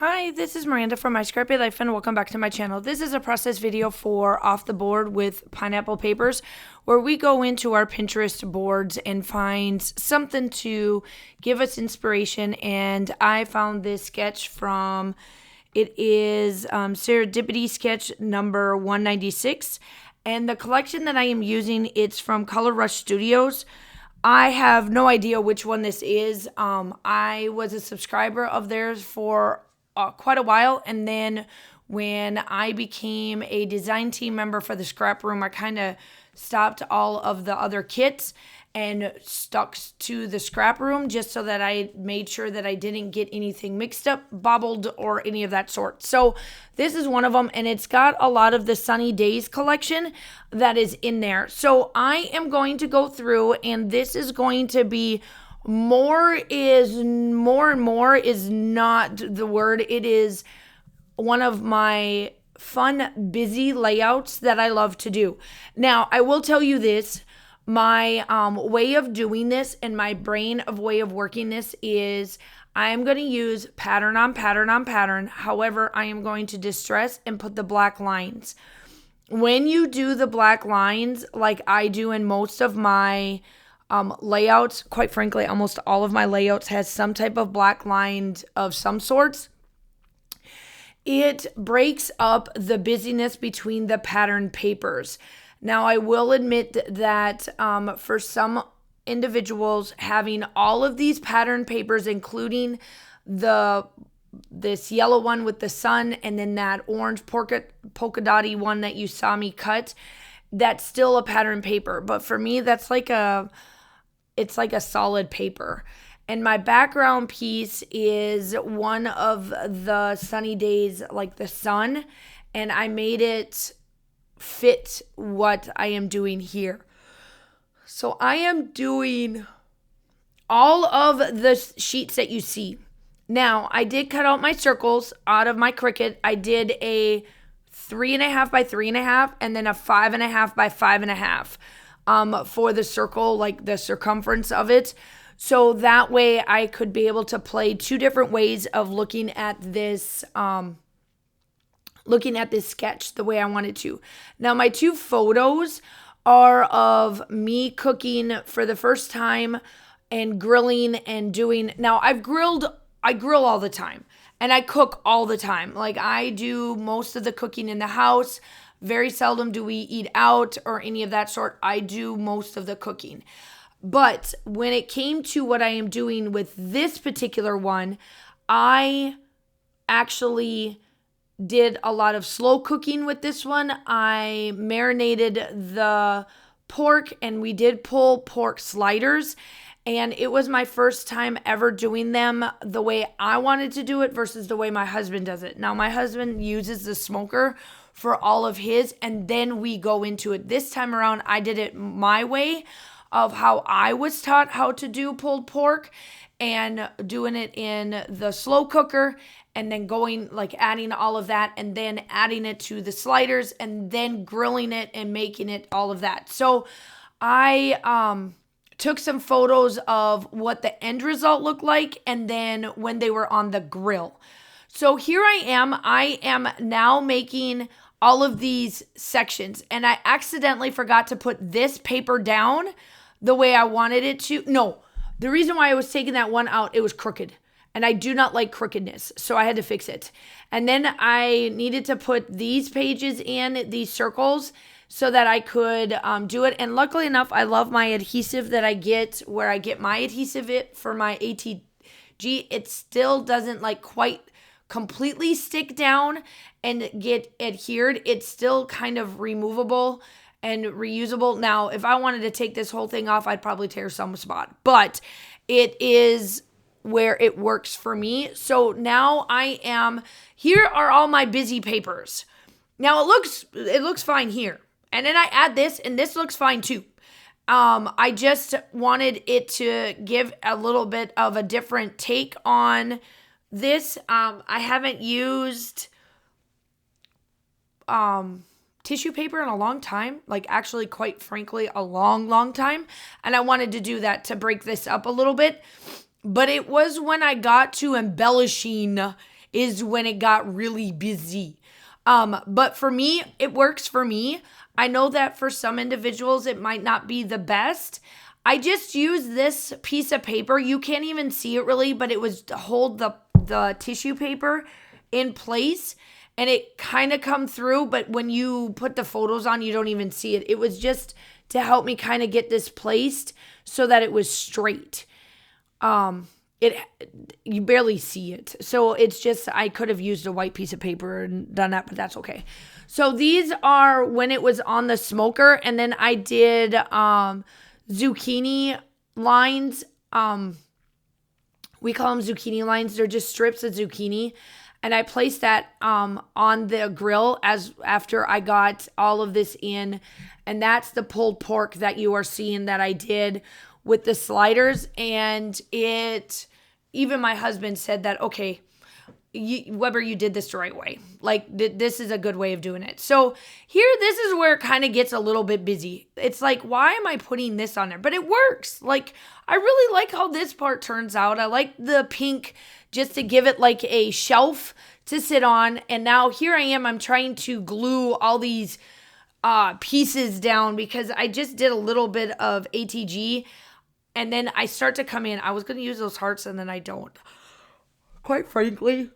Hi, this is Miranda from My Scrappy Life and welcome back to my channel. This is a process video for Off the Board with Pineapple Papers where we go into our Pinterest boards and find something to give us inspiration, and I found this sketch from, it is Serendipity sketch number 196, and the collection that I am using, it's from Color Rush Studios. I have no idea which one this is. I was a subscriber of theirs for quite a while, and then when I became a design team member for the scrap room, I kind of stopped all of the other kits and stuck to the scrap room just so that I made sure that I didn't get anything mixed up, bobbled, or any of that sort. So this is one of them, and it's got a lot of the Sunny Days collection that is in there. So I am going to go through, and this is going to be more and more is not the word. It is one of my fun, busy layouts that I love to do. Now, I will tell you this. My way of doing this and my brain of way of working this is I am going to use pattern on pattern on pattern. However, I am going to distress and put the black lines. When you do the black lines, like I do in most of my layouts, quite frankly, almost all of my layouts has some type of black line of some sorts. It breaks up the busyness between the pattern papers. Now, I will admit that for some individuals, having all of these pattern papers, including this yellow one with the sun and then that orange polka dotty one that you saw me cut, that's still a pattern paper. But for me, that's it's like a solid paper. And my background piece is one of the sunny days, like the sun, and I made it fit what I am doing here. So I am doing all of the sheets that you see. Now, I did cut out my circles out of my Cricut. I did a 3.5 by 3.5 and then a 5.5 by 5.5. For the circle, like the circumference of it. So that way I could be able to play two different ways of looking at this sketch the way I wanted to. Now, my two photos are of me cooking for the first time and grilling and doing. Now, I grill all the time and I cook all the time. Like, I do most of the cooking in the house. Very seldom do we eat out or any of that sort. I do most of the cooking. But when it came to what I am doing with this particular one, I actually did a lot of slow cooking with this one. I marinated the pork and we did pull pork sliders. And it was my first time ever doing them the way I wanted to do it versus the way my husband does it. Now, my husband uses the smoker for all of his, and then we go into it. This time around, I did it my way of how I was taught how to do pulled pork, and doing it in the slow cooker, and then adding all of that, and then adding it to the sliders, and then grilling it and making it all of that. So I took some photos of what the end result looked like, and then when they were on the grill. So here I am now making all of these sections, and I accidentally forgot to put this paper down the way I wanted it to. No, the reason why I was taking that one out, it was crooked, and I do not like crookedness, so I had to fix it. And then I needed to put these pages in, these circles, so that I could do it. And luckily enough, I love my adhesive that I get, where I get my adhesive for my ATG. It still doesn't quite completely stick down and get adhered. It's still kind of removable and reusable. Now, if I wanted to take this whole thing off, I'd probably tear some spot, but it is where it works for me. So now here are all my busy papers. Now it looks fine here. And then I add this, and this looks fine too. I just wanted it to give a little bit of a different take on this. I haven't used tissue paper in a long time, actually, quite frankly, a long time. And I wanted to do that to break this up a little bit. But it was when I got to embellishing is when it got really busy. But for me, it works for me. I know that for some individuals, it might not be the best. I just use this piece of paper. You can't even see it really, but it was to hold the tissue paper in place, and it kind of come through, but when you put the photos on, you don't even see it. It was just to help me kind of get this placed so that it was straight. You barely see it. So it's just, I could have used a white piece of paper and done that, but that's okay. So these are when it was on the smoker, and then I did zucchini lines. We call them zucchini lines. They're just strips of zucchini. And I placed that on the grill after I got all of this in. And that's the pulled pork that you are seeing that I did with the sliders. And even my husband said that, okay, Webber, you did this the right way. Like, this is a good way of doing it. So here, this is where it kind of gets a little bit busy. It's like, why am I putting this on there? But it works. Like, I really like how this part turns out. I like the pink just to give it like a shelf to sit on. And now here I am. I'm trying to glue all these pieces down because I just did a little bit of ATG. And then I start to come in. I was going to use those hearts and then I don't. Quite frankly,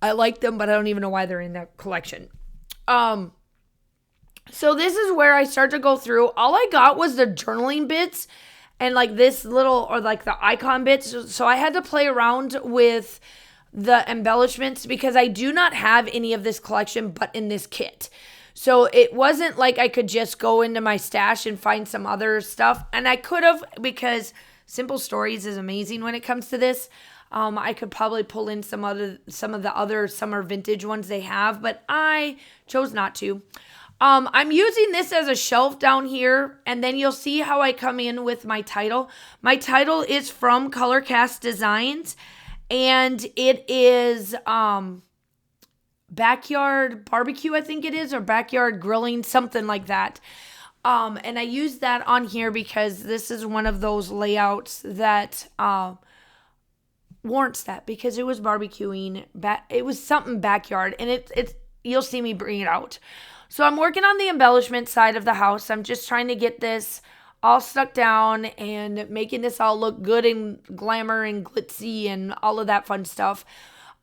I like them, but I don't even know why they're in that collection. So this is where I start to go through. All I got was the journaling bits and like this little, or like the icon bits. So I had to play around with the embellishments because I do not have any of this collection but in this kit. So it wasn't like I could just go into my stash and find some other stuff. And I could have, because Simple Stories is amazing when it comes to this. I could probably pull in some of the other summer vintage ones they have, but I chose not to. I'm using this as a shelf down here, and then you'll see how I come in with my title. My title is from Colorcast Designs, and it is Backyard Barbecue, I think it is, or Backyard Grilling, something like that. And I use that on here because this is one of those layouts that warrants that, because it was barbecuing, it was something backyard, and it's you'll see me bring it out. So I'm working on the embellishment side of the house. I'm just trying to get this all stuck down and making this all look good and glamour and glitzy and all of that fun stuff.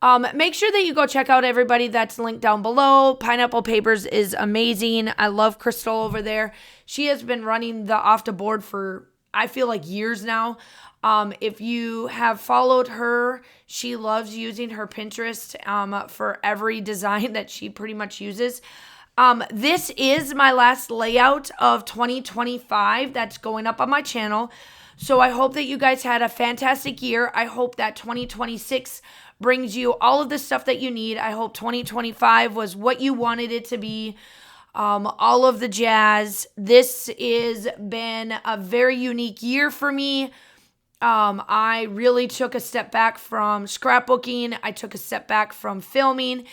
Make sure that you go check out everybody that's linked down below. Pineapple Papers is amazing. I love Crystal over there. She has been running the Off the Board for, I feel like, years now. If you have followed her, she loves using her Pinterest for every design that she pretty much uses. This is my last layout of 2025 that's going up on my channel. So I hope that you guys had a fantastic year. I hope that 2026 brings you all of the stuff that you need. I hope 2025 was what you wanted it to be. All of the jazz. This has been a very unique year for me. I really took a step back from scrapbooking. I took a step back from filming,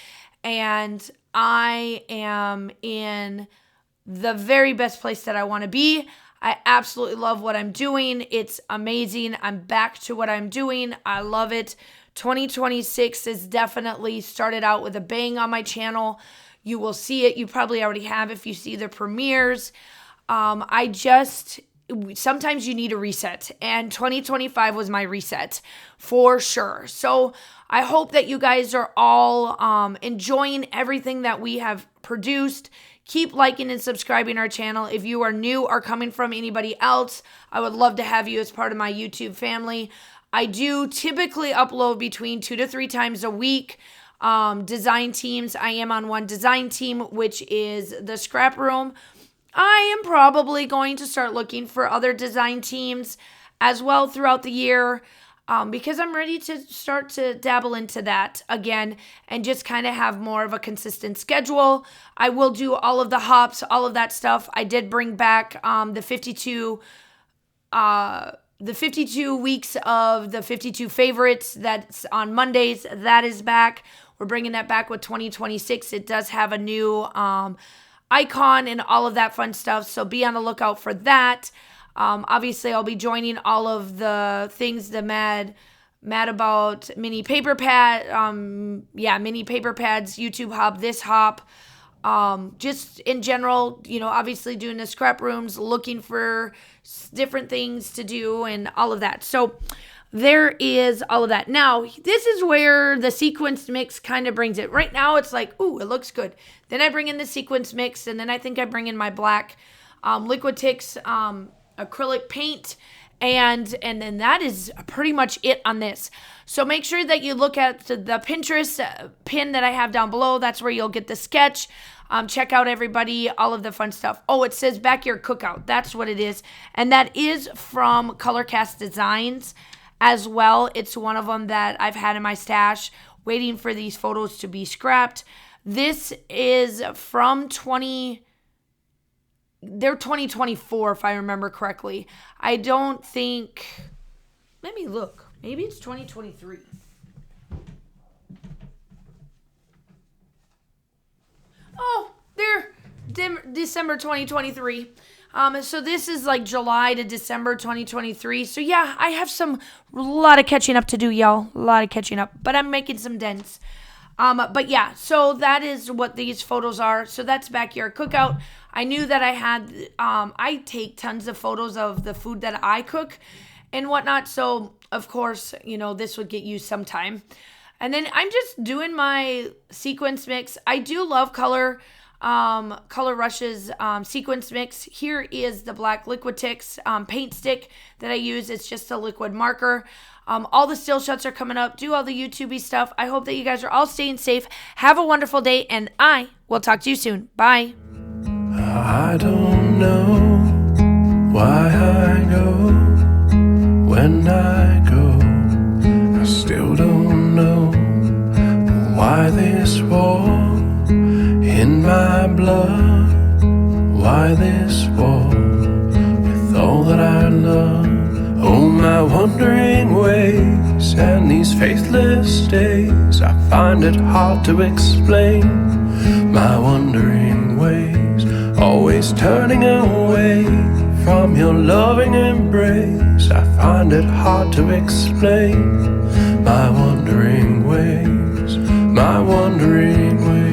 and I am in the very best place that I want to be. I absolutely love what I'm doing. It's amazing. I'm back to what I'm doing. I love it. 2026 has definitely started out with a bang on my channel. You will see it. You probably already have if you see the premieres. Sometimes you need a reset, and 2025 was my reset for sure. So I hope that you guys are all enjoying everything that we have produced. Keep liking and subscribing our channel. If you are new or coming from anybody else, I would love to have you as part of my YouTube family. I do typically upload between 2 to 3 times a week. Design teams. I am on one design team, which is the Scrap Room. I am probably going to start looking for other design teams as well throughout the year, because I'm ready to start to dabble into that again and just kind of have more of a consistent schedule. I will do all of the hops, all of that stuff. I did bring back the 52 weeks of the 52 favorites. That's on Mondays. That is back. We're bringing that back with 2026. It does have a new icon and all of that fun stuff, so be on the lookout for that. Obviously, I'll be joining all of the things, the Mad mad about mini paper mini paper pads, YouTube hop, this hop. Just in general, obviously doing the scrap rooms, looking for different things to do and all of that. So there is all of that. Now, this is where the sequence mix kind of brings it. Right now, it's like, ooh, it looks good. Then I bring in the sequence mix, and then I think I bring in my black Liquitex acrylic paint, and then that is pretty much it on this. So make sure that you look at the Pinterest pin that I have down below. That's where you'll get the sketch. Check out everybody, all of the fun stuff. Oh, it says Backyard Cookout. That's what it is. And that is from Colorcast Designs as well. It's one of them that I've had in my stash, waiting for these photos to be scrapped. This is from 2024, if I remember correctly. I don't think, let me look. Maybe it's 2023. Oh, they're December 2023. So this is like July to December 2023. So yeah, I have a lot of catching up to do, y'all. A lot of catching up, but I'm making some dents. But yeah, so that is what these photos are. So that's Backyard Cookout. I knew that I take tons of photos of the food that I cook and whatnot. So of course, this would get used sometime. And then I'm just doing my sequence mix. I do love Color Rush's sequence mix. Here is the black Liquitex paint stick that I use. It's just a liquid marker. All the still shots are coming up. Do all the YouTube-y stuff. I hope that you guys are all staying safe. Have a wonderful day, and I will talk to you soon. Bye. I don't know why I go when I go. I still don't know why this war in my blood, why this war with all that I love. Oh, my wandering ways and these faithless days, I find it hard to explain. My wandering ways, always turning away from your loving embrace, I find it hard to explain. My wandering ways, my wandering ways.